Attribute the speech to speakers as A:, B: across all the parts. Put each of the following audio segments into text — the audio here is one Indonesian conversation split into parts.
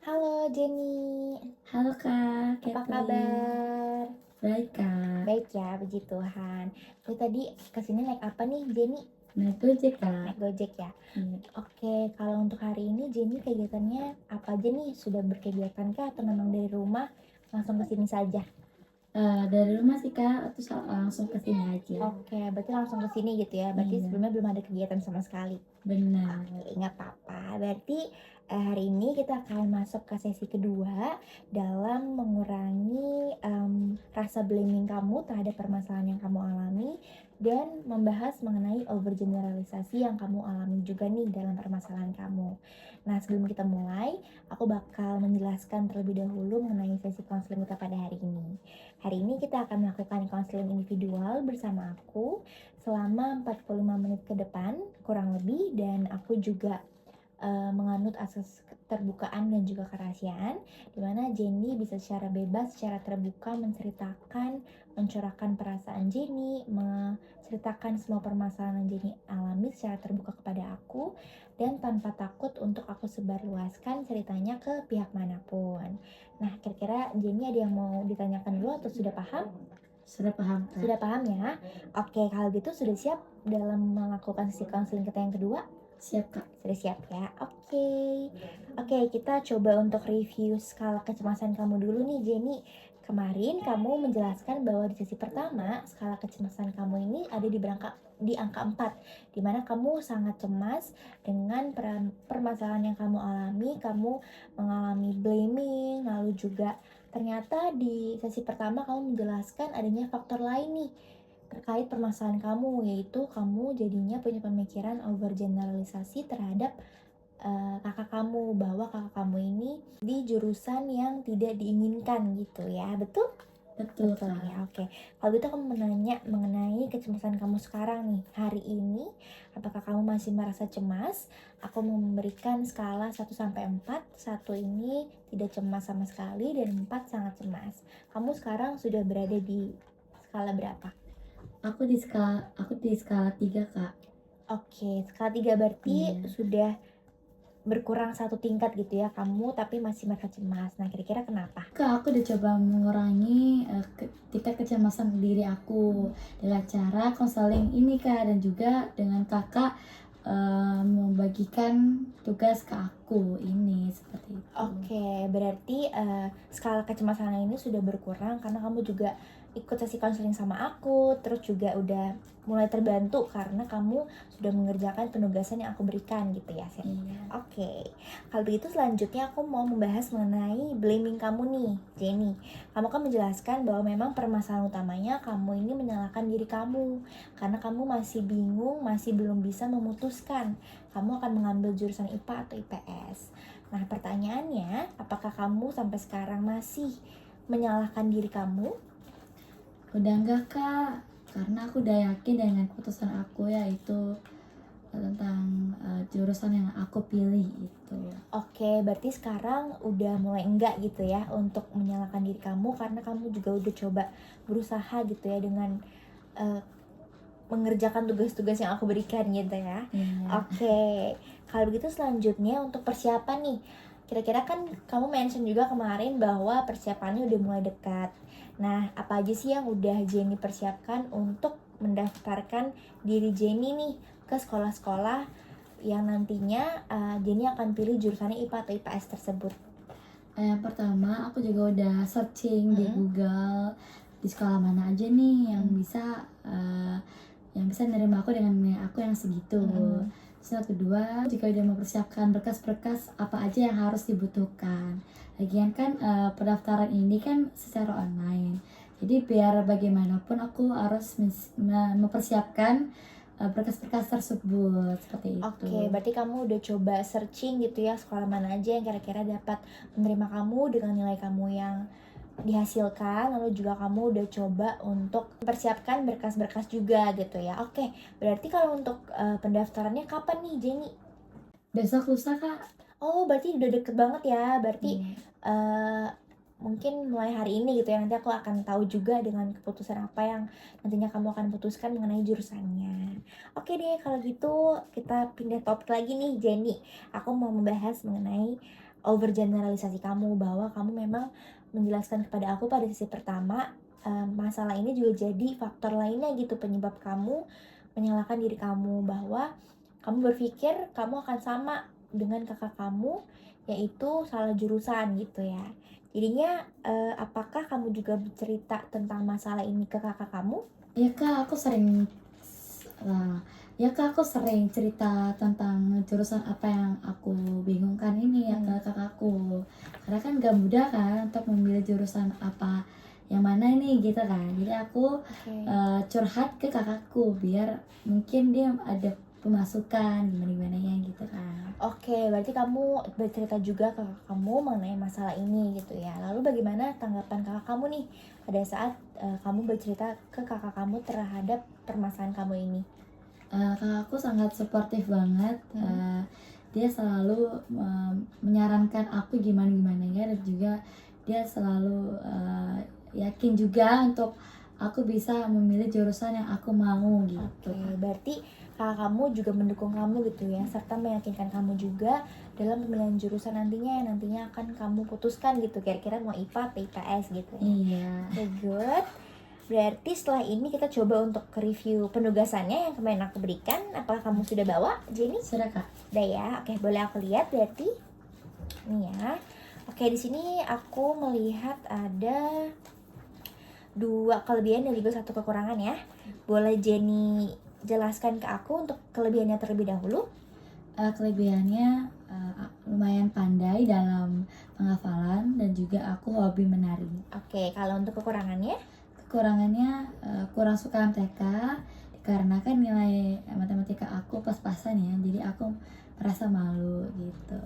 A: Halo Jenny,
B: Halo Kak,
A: apa
B: Catherine.
A: kabar?
B: Baik Kak.
A: Baik ya, puji Tuhan. Jadi tadi kesini naik apa nih Jenny?
B: Naik Gojek Kak.
A: Naik Gojek ya?
B: Iya.
A: Oke, kalau untuk hari ini Jenny kegiatannya apa aja nih? Sudah berkegiatan kah atau memang dari rumah langsung kesini saja?
B: Dari rumah sih Kak, terus langsung ke sini aja.
A: Oke, berarti langsung kesini gitu ya? Berarti
B: Iya.
A: sebelumnya belum ada kegiatan sama sekali?
B: Benar.
A: Oke, nggak apa-apa. Berarti hari ini kita akan masuk ke sesi kedua dalam mengurangi rasa blaming kamu terhadap permasalahan yang kamu alami dan membahas mengenai overgeneralisasi yang kamu alami juga nih dalam permasalahan kamu. Nah, sebelum kita mulai, aku bakal menjelaskan terlebih dahulu mengenai sesi konseling kita pada hari ini. Hari ini kita akan melakukan konseling individual bersama aku selama 45 menit ke depan kurang lebih, dan aku juga menganut asas keterbukaan dan juga kerahasiaan, dimana Jenny bisa secara bebas, secara terbuka menceritakan, mencurahkan perasaan Jenny, menceritakan semua permasalahan yang Jenny alami secara terbuka kepada aku, dan tanpa takut untuk aku sebarluaskan ceritanya ke pihak manapun. Nah, kira-kira Jenny ada yang mau ditanyakan dulu atau sudah paham?
B: Sudah paham Kak?
A: Sudah paham ya? Oke, kalau gitu sudah siap dalam melakukan sesi konseling kita yang kedua?
B: Siap Kak.
A: Sudah siap ya? Oke, kita coba untuk review skala kecemasan kamu dulu nih Jenny. Kemarin kamu menjelaskan bahwa di sesi pertama skala kecemasan kamu ini ada di angka 4, dimana kamu sangat cemas dengan permasalahan yang kamu alami. Kamu mengalami blaming, lalu juga ternyata di sesi pertama kamu menjelaskan adanya faktor lain nih terkait permasalahan kamu, yaitu kamu jadinya punya pemikiran overgeneralisasi terhadap kakak kamu, bahwa kakak kamu ini di jurusan yang tidak diinginkan gitu ya, betul?
B: Betul
A: Betul
B: Kak.
A: ya, oke. Kalau gitu aku menanya mengenai kecemasan kamu sekarang nih, hari ini, apakah kamu masih merasa cemas? Aku mau memberikan skala 1-4, 1 ini tidak cemas sama sekali dan 4 sangat cemas. Kamu sekarang sudah berada di skala berapa?
B: Aku di skala 3 Kak.
A: Oke, skala 3 berarti
B: Iya.
A: sudah berkurang 1 tingkat gitu ya kamu, tapi masih merasa cemas. Nah, kira-kira kenapa?
B: Kak, aku udah coba mengurangi tingkat kecemasan diri aku dengan cara konseling ini Kak, dan juga dengan kakak membagikan tugas ke aku ini seperti itu.
A: Oke, berarti skala kecemasan ini sudah berkurang karena kamu juga ikut sesi konseling sama aku, terus juga udah mulai terbantu karena kamu sudah mengerjakan penugasan yang aku berikan gitu ya, Sir.
B: Iya.
A: Oke, kalau begitu selanjutnya aku mau membahas mengenai blaming kamu nih, Jenny. Kamu kan menjelaskan bahwa memang permasalahan utamanya kamu ini menyalahkan diri kamu karena kamu masih bingung, masih belum bisa memutuskan kamu akan mengambil jurusan IPA atau IPS. Nah, pertanyaannya, apakah kamu sampai sekarang masih menyalahkan diri kamu?
B: Udah enggak Kak, karena aku udah yakin dengan keputusan aku, yaitu tentang jurusan yang aku pilih itu.
A: Oke, berarti sekarang udah mulai enggak gitu ya untuk menyalahkan diri kamu karena kamu juga udah coba berusaha gitu ya dengan uh, mengerjakan tugas-tugas yang aku berikan gitu ya.
B: Iya.
A: Oke, kalau begitu selanjutnya untuk persiapan nih. Kira-kira kan kamu mention juga kemarin bahwa persiapannya udah mulai dekat. Nah, apa aja sih yang udah Jenny persiapkan untuk mendaftarkan diri Jenny nih ke sekolah-sekolah yang nantinya Jenny akan pilih jurusannya IPA atau IPS tersebut?
B: Yang pertama aku juga udah searching di Google di sekolah mana aja nih yang bisa nerima aku dengan nilai aku yang segitu. Terus yang kedua juga udah mempersiapkan berkas-berkas apa aja yang harus dibutuhkan. Lagian kan pendaftaran ini kan secara online. Jadi biar bagaimanapun aku harus mempersiapkan berkas-berkas tersebut seperti itu.
A: Oke, berarti kamu udah coba searching gitu ya sekolah mana aja yang kira-kira dapat menerima kamu dengan nilai kamu yang dihasilkan, lalu juga kamu udah coba untuk mempersiapkan berkas-berkas juga gitu ya. Oke, berarti kalau untuk pendaftarannya kapan nih Jenny?
B: Besok lusa Kak.
A: Oh, berarti udah deket banget ya. Berarti mungkin mulai hari ini gitu ya, nanti aku akan tahu juga dengan keputusan apa yang nantinya kamu akan putuskan mengenai jurusannya. Oke deh, kalau gitu kita pindah topik lagi nih Jenny. Aku mau membahas mengenai overgeneralisasi kamu, bahwa kamu memang menjelaskan kepada aku pada sesi pertama masalah ini juga jadi faktor lainnya gitu, penyebab kamu menyalahkan diri kamu, bahwa kamu berpikir kamu akan sama dengan kakak kamu, yaitu salah jurusan gitu ya. Jadinya apakah kamu juga bercerita tentang masalah ini ke kakak kamu?
B: Ya kak, aku sering cerita tentang jurusan apa yang aku bingungkan ini ya ke kakakku. Karena kan gak mudah kan untuk memilih jurusan apa yang mana ini gitu kan. Jadi aku curhat ke kakakku biar mungkin dia ada pemasukan gimana ya gitu kan.
A: Oke, berarti kamu bercerita juga ke kakak kamu mengenai masalah ini gitu ya. Lalu bagaimana tanggapan kakak kamu nih pada saat kamu bercerita ke kakak kamu terhadap permasalahan kamu ini?
B: Kakakku sangat suportif banget. Dia selalu menyarankan aku gimana ya, dan juga dia selalu yakin juga untuk aku bisa memilih jurusan yang aku mau gitu.
A: Oke, berarti kakak kamu juga mendukung kamu gitu ya, serta meyakinkan kamu juga dalam pemilihan jurusan nantinya yang nantinya akan kamu putuskan gitu, kira-kira mau IPA atau IPS gitu ya.
B: Iya.
A: Oke, good. Berarti setelah ini kita coba untuk review penugasannya yang kemarin aku berikan. Apakah kamu sudah bawa, Jenny?
B: Sudah kak.
A: Udah ya. Oke, boleh aku lihat berarti. Ini ya. Oke, di sini aku melihat ada 2 kelebihan dan juga 1 kekurangan ya. Boleh Jenny jelaskan ke aku untuk kelebihannya terlebih dahulu?
B: Kelebihannya lumayan pandai dalam penghafalan dan juga aku hobi menari.
A: Oke, kalau untuk kekurangannya?
B: Kekurangannya kurang suka MTK dikarenakan nilai matematika aku pas-pasan ya, jadi aku merasa malu gitu.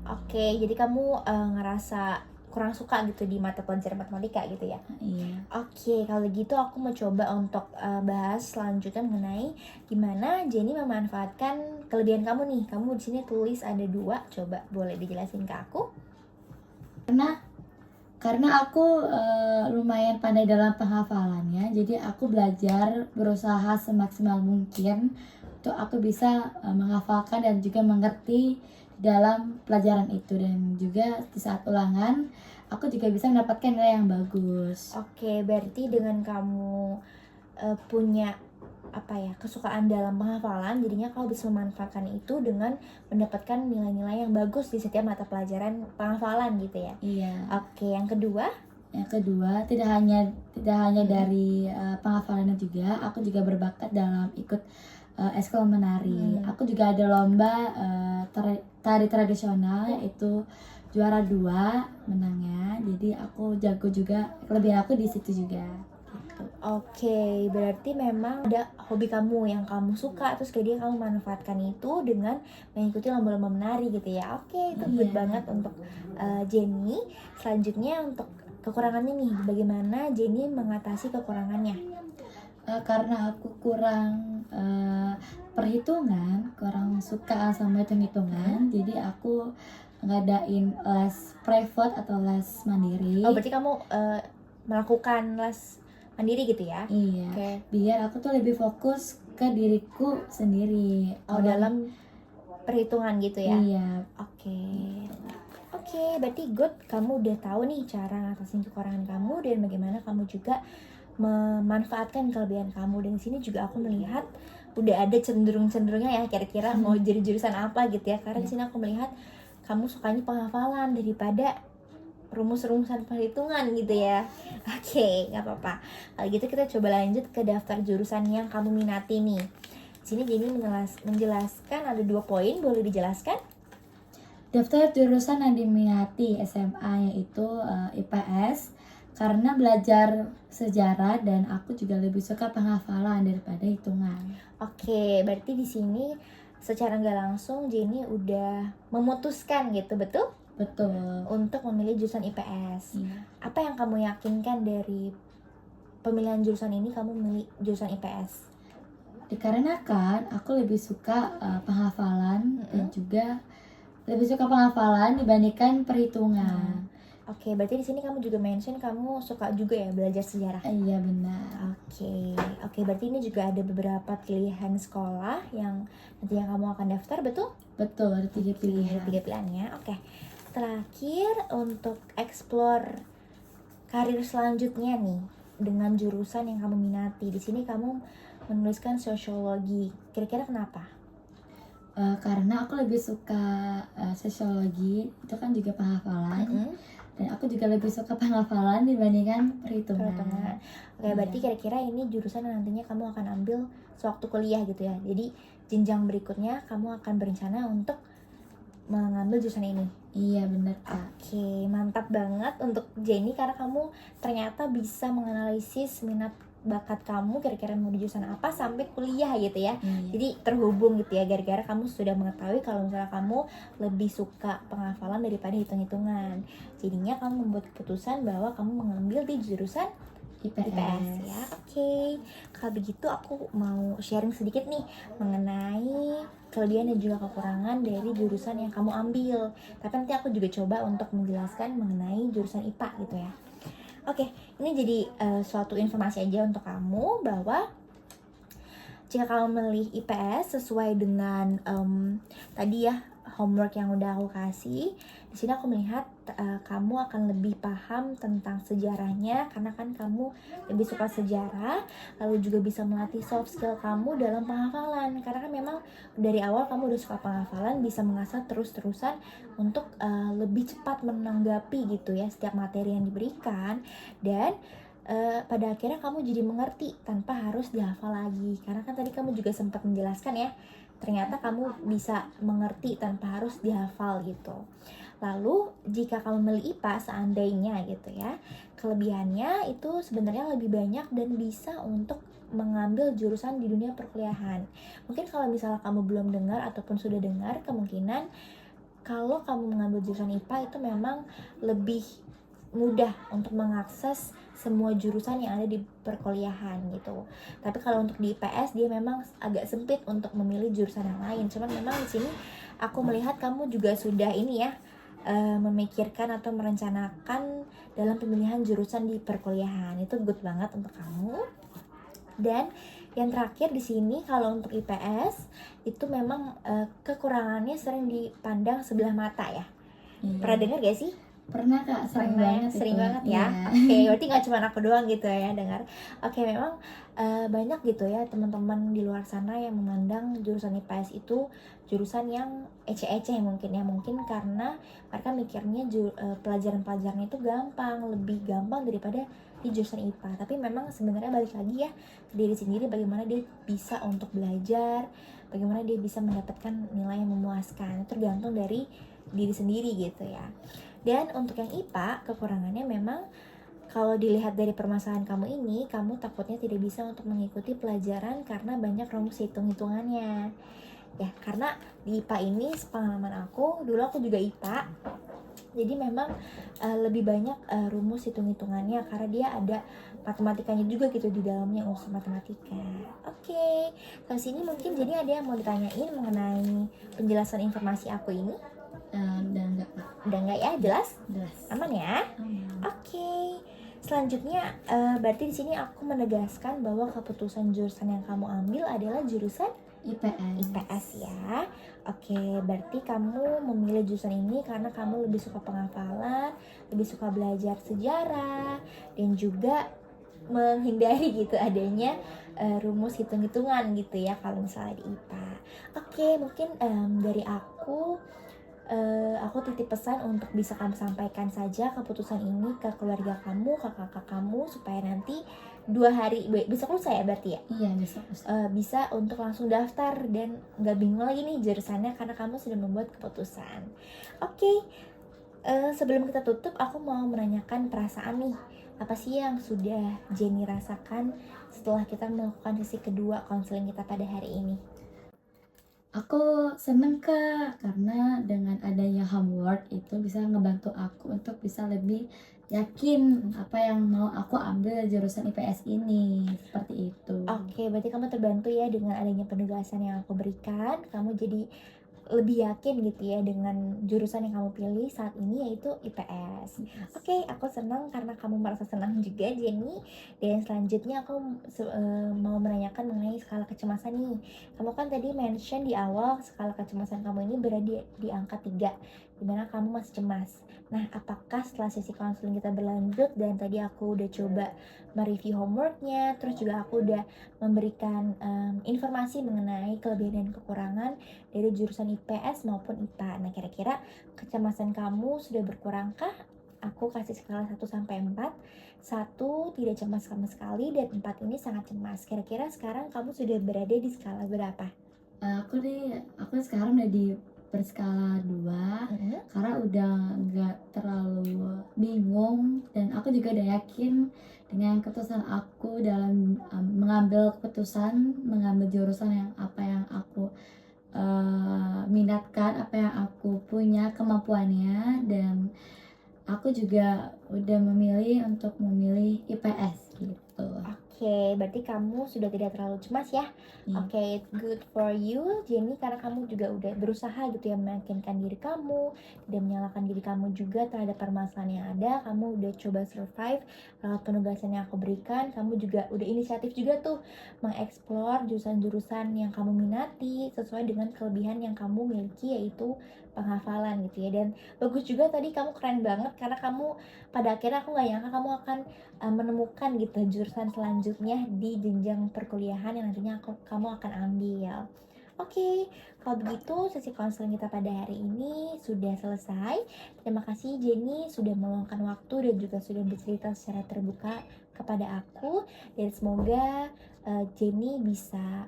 A: Oke, jadi kamu ngerasa kurang suka gitu di mata pelajaran matematika gitu ya?
B: Iya.
A: Oke, kalau gitu aku mau coba untuk bahas selanjutnya mengenai gimana Jenny memanfaatkan kelebihan kamu nih. Kamu di sini tulis ada 2, coba boleh dijelasin ke aku?
B: Karena aku lumayan pandai dalam penghafalannya, jadi aku belajar berusaha semaksimal mungkin untuk aku bisa menghafalkan dan juga mengerti dalam pelajaran itu, dan juga di saat ulangan aku juga bisa mendapatkan nilai yang bagus.
A: Oke, berarti dengan kamu punya kesukaan dalam penghafalan, jadinya kamu bisa memanfaatkan itu dengan mendapatkan nilai-nilai yang bagus di setiap mata pelajaran penghafalan gitu ya.
B: Iya.
A: Oke, yang kedua?
B: Yang kedua, tidak hanya dari penghafalannya juga, aku juga berbakat dalam ikut eskul menari. Aku juga ada lomba tari tradisional, yaitu juara 2 menangnya. Jadi aku jago juga, kelebihan aku di situ juga. Gitu.
A: Oke, berarti memang ada hobi kamu yang kamu suka, terus kemudian kamu manfaatkan itu dengan mengikuti lomba-lomba menari gitu ya. Oke, itu good banget untuk Jenny. Selanjutnya untuk kekurangannya nih, bagaimana Jenny mengatasi kekurangannya?
B: Karena aku kurang perhitungan, kurang suka sama hitung-hitungan, jadi aku ngadain les private atau les mandiri.
A: Oh, berarti kamu melakukan les mandiri gitu ya?
B: Iya.
A: Oke.
B: Biar aku tuh lebih fokus ke diriku sendiri.
A: Oh, dalam perhitungan gitu ya?
B: Iya.
A: Oke, berarti good. Kamu udah tahu nih cara ngatasin kekurangan kamu dan bagaimana kamu juga memanfaatkan kelebihan kamu. Dan di sini juga aku melihat udah ada cenderungnya ya, kira-kira mau jadi jurusan apa gitu ya. Karena di sini aku melihat kamu sukanya penghafalan daripada rumus-rumusan perhitungan gitu ya. Oke, nggak apa-apa. Kalau gitu kita coba lanjut ke daftar jurusan yang kamu minati nih. Di sini jadi menjelaskan ada 2 poin, boleh dijelaskan?
B: Daftar jurusan yang diminati SMA yaitu IPS, karena belajar sejarah dan aku juga lebih suka penghafalan daripada hitungan.
A: Oke, berarti di sini secara nggak langsung Jenny udah memutuskan gitu, betul?
B: Betul.
A: Untuk memilih jurusan IPS.
B: Iya.
A: Apa yang kamu yakinkan dari pemilihan jurusan ini kamu memilih jurusan IPS?
B: Dikarenakan aku lebih suka penghafalan dan juga lebih suka penghafalan dibandingkan perhitungan.
A: Oke, berarti di sini kamu juga mention kamu suka juga ya belajar sejarah.
B: Iya benar.
A: Oke, berarti ini juga ada beberapa pilihan sekolah yang nantinya kamu akan daftar, betul?
B: Betul, ada 3 pilihan.
A: Ada 3 pilihannya. Oke. terakhir untuk explore karir selanjutnya nih dengan jurusan yang kamu minati. Di sini kamu menuliskan sosiologi. Kira-kira kenapa?
B: Karena aku lebih suka sosiologi, itu kan juga penghafalan. Dan aku juga lebih suka penghafalan dibandingkan perhitungan.
A: Oke, berarti kira-kira ini jurusan yang nantinya kamu akan ambil sewaktu kuliah gitu ya. Jadi jenjang berikutnya kamu akan berencana untuk mengambil jurusan ini.
B: Iya benar Kak.
A: Oke, mantap banget untuk Jenny karena kamu ternyata bisa menganalisis minat bakat kamu kira-kira mau di jurusan apa sampai kuliah gitu ya.
B: Iya.
A: Jadi terhubung gitu ya gara-gara kamu sudah mengetahui kalau misalnya kamu lebih suka penghafalan daripada hitung-hitungan. Jadinya kamu membuat keputusan bahwa kamu mengambil di jurusan IPS ya. Oke. Kalau begitu aku mau sharing sedikit nih mengenai kelebihan dan juga kekurangan dari jurusan yang kamu ambil. Tapi nanti aku juga coba untuk menjelaskan mengenai jurusan IPA gitu ya. Oke, ini jadi suatu informasi aja untuk kamu bahwa jika kamu memilih IPS sesuai dengan tadi ya homework yang udah aku kasih, di sini aku melihat kamu akan lebih paham tentang sejarahnya karena kan kamu lebih suka sejarah, lalu juga bisa melatih soft skill kamu dalam penghafalan karena kan memang dari awal kamu udah suka penghafalan, bisa mengasah terus-terusan untuk lebih cepat menanggapi gitu ya setiap materi yang diberikan dan pada akhirnya kamu jadi mengerti tanpa harus dihafal lagi karena kan tadi kamu juga sempat menjelaskan ya ternyata kamu bisa mengerti tanpa harus dihafal gitu. Lalu jika kamu memilih IPA seandainya gitu ya, kelebihannya itu sebenarnya lebih banyak dan bisa untuk mengambil jurusan di dunia perkuliahan. Mungkin kalau misalnya kamu belum dengar ataupun sudah dengar, kemungkinan kalau kamu mengambil jurusan IPA itu memang lebih mudah untuk mengakses semua jurusan yang ada di perkuliahan gitu. Tapi kalau untuk di IPS dia memang agak sempit untuk memilih jurusan yang lain. Cuman memang di sini aku melihat kamu juga sudah ini ya memikirkan atau merencanakan dalam pemilihan jurusan di perkuliahan. Itu good banget untuk kamu. Dan yang terakhir di sini kalau untuk IPS itu memang kekurangannya sering dipandang sebelah mata ya.
B: Iya.
A: Pernah dengar gak sih?
B: Pernah Kak, sering banget
A: Sering
B: itu.
A: banget ya.
B: Iya.
A: Oke, berarti nggak cuma aku doang gitu ya dengar. Oke, memang banyak gitu ya teman-teman di luar sana yang memandang jurusan IPS itu jurusan yang ece-ece mungkin ya, mungkin karena mereka mikirnya pelajaran-pelajarannya itu gampang, lebih gampang daripada di jurusan IPA. Tapi memang sebenarnya balik lagi ya ke diri sendiri bagaimana dia bisa untuk belajar, bagaimana dia bisa mendapatkan nilai yang memuaskan. Itu tergantung dari diri sendiri gitu ya. Dan untuk yang IPA, kekurangannya memang kalau dilihat dari permasalahan kamu ini, kamu takutnya tidak bisa untuk mengikuti pelajaran karena banyak rumus hitung-hitungannya. Ya, karena di IPA ini, sepengalaman aku, dulu aku juga IPA, jadi memang lebih banyak rumus hitung-hitungannya karena dia ada matematikanya juga gitu di dalamnya unsur matematika. Oke, sampai sini mungkin jadi ada yang mau ditanyain mengenai penjelasan informasi aku ini?
B: Dan enggak Kak.
A: Udah nggak ya? Jelas?
B: Jelas.
A: Aman ya?
B: Aman.
A: Oke. Selanjutnya berarti di sini aku menegaskan bahwa keputusan jurusan yang kamu ambil adalah jurusan IPS ya. Oke, berarti kamu memilih jurusan ini karena kamu lebih suka penghafalan, lebih suka belajar sejarah dan juga menghindari gitu adanya rumus hitung-hitungan gitu ya kalau misalnya di IPA. Oke, mungkin dari aku titip pesan untuk bisa kamu sampaikan saja keputusan ini ke keluarga kamu, ke kakak kamu supaya nanti 2 hari besok lusa ya berarti ya
B: Iya besok.
A: bisa untuk langsung daftar dan nggak bingung lagi nih jurusannya karena kamu sudah membuat keputusan. Oke, sebelum kita tutup aku mau menanyakan perasaan nih, apa sih yang sudah Jenny rasakan setelah kita melakukan sesi kedua konseling kita pada hari ini?
B: Aku seneng Kak, karena dengan adanya homework itu bisa ngebantu aku untuk bisa lebih yakin apa yang mau aku ambil jurusan IPS ini, seperti itu.
A: Oke, berarti kamu terbantu ya dengan adanya penugasan yang aku berikan. Kamu jadi lebih yakin gitu ya dengan jurusan yang kamu pilih saat ini yaitu IPS. Oke, aku senang karena kamu merasa senang juga Jenny. Dan selanjutnya aku mau menanyakan mengenai skala kecemasan nih. Kamu kan tadi mention di awal skala kecemasan kamu ini berada di angka 3 dimana kamu masih cemas. Nah, apakah setelah sesi konseling kita berlanjut dan tadi aku udah coba mereview homeworknya, terus juga aku udah memberikan informasi mengenai kelebihan dan kekurangan dari jurusan IPS maupun IPA. Nah, kira-kira kecemasan kamu sudah berkurangkah? Aku kasih skala 1 sampai 4. 1 tidak cemas sama sekali dan 4 ini sangat cemas. Kira-kira sekarang kamu sudah berada di skala berapa?
B: Aku sekarang udah di berskala 2 karena udah nggak terlalu bingung, dan aku juga udah yakin dengan keputusan aku dalam mengambil jurusan yang apa yang aku minatkan, apa yang aku punya kemampuannya, dan aku juga udah memilih IPS gitu.
A: Oke, berarti kamu sudah tidak terlalu cemas ya.
B: Iya.
A: Oke, good for you, Jenny, karena kamu juga udah berusaha gitu ya meyakinkan diri kamu, tidak menyalahkan diri kamu juga terhadap permasalahan yang ada. Kamu udah coba survive lewat penugasan yang aku berikan. Kamu juga udah inisiatif juga tuh mengeksplor jurusan-jurusan yang kamu minati sesuai dengan kelebihan yang kamu miliki, yaitu penghafalan gitu ya. Dan bagus juga tadi, kamu keren banget karena kamu pada akhirnya aku nggak nyangka kamu akan menemukan gitu jurusan selanjutnya di jenjang perkuliahan yang nantinya kamu akan ambil. Oke, kalau begitu sesi konseling kita pada hari ini sudah selesai. Terima kasih Jenny sudah meluangkan waktu dan juga sudah bercerita secara terbuka kepada aku, dan semoga Jenny bisa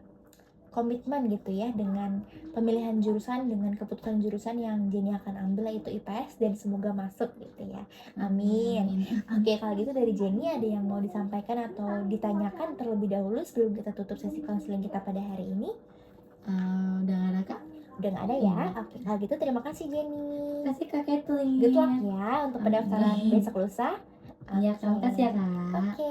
A: komitmen gitu ya dengan pemilihan jurusan, dengan keputusan jurusan yang Jenny akan ambil, yaitu IPS, dan semoga masuk gitu ya. Amin. Oke, kalau gitu dari Jenny ada yang mau disampaikan atau ditanyakan terlebih dahulu sebelum kita tutup sesi konseling kita pada hari ini?
B: Udah gak ada Kak?
A: Udah gak ada ya? Oke, kalau gitu terima kasih Jenny.
B: Kasih Kak Kathleen.
A: Good luck ya untuk pendaftaran
B: Amin.
A: besok lusa.
B: Iya Kak, makasih ya Kak.
A: Oke,